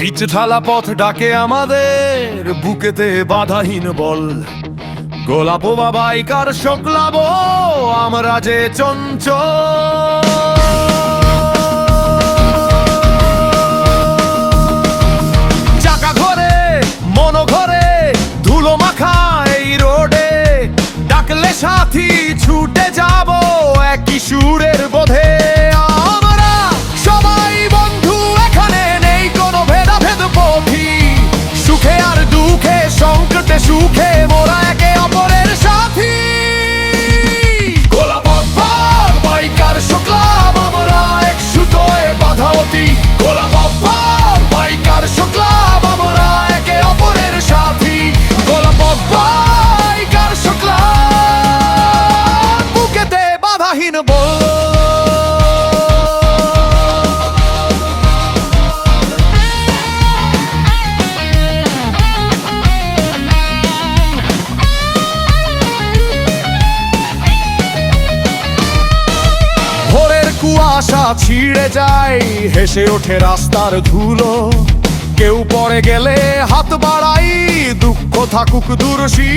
Pitch ঢালা পথ ডাকে আমাদের, বুকেতে বাধাহীন বল। গোলাপ বাইকার শোকলাবো, আমরা যে চঞ্চল। চাকা ঘরে মন ঘরে, ধুলো মাখা এই রোডে, ডাকলে সাথী ছুটে যাব একই সুরের বোধে। আমরা সবাই বন্ধু, এখানে নেই কোনো ভেদাভেদ পথি। সুখে আর দুঃখে, সংকটে সুখে, মোরা একে অপরের সাথী। গোলাপ বাইকার শুক্লাব, আমরা এক সুতোয় বাঁধা অতি। গোলাপ বাইকার শুক্লাব, আমরা একে অপরের সাথী। গোলাপ বাইকার শুক্লাব, বুকেতে বাধাহীন বল। কুয়াশা ছিঁড়ে যায়, হেসে ওঠে রাস্তার ধুলো। কেউ পড়ে গেলে হাত বাড়াই, দুঃখ থাকুক দূরসী।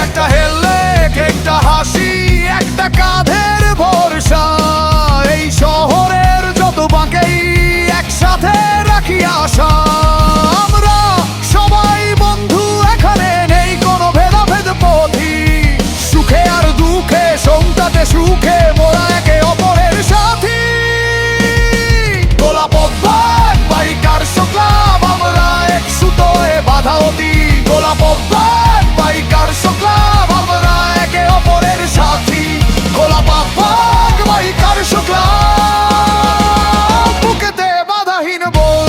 একটা হেলমেট, একটা হাসি, একটা কাঁধের ভরসা। এই শহরের যত বাঁকেই একসাথে রাখি আশা। আমরা সবাই বন্ধু, এখানে নেই কোনো ভেদাভেদ পথি। সুখে আর দুঃখে, সংকটে সুখে, মোরা একে অপরের সাথী। গোলাপ বাইকার শুক্লাব, আমরা এক সুতোয় বাঁধা অতি। গোলাপ বাইকার শুক্লাব, আমরা একে অপরের সাথী। গোলাপ বাইকার শুক্লাব, বুকেতে বাধাহীন বল।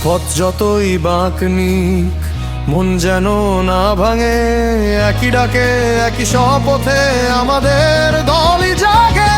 পথ যতই বাঁকনি, মন যেন না ভাঙে। একই ডাকে একই শপথে আমাদের দলই জাগে।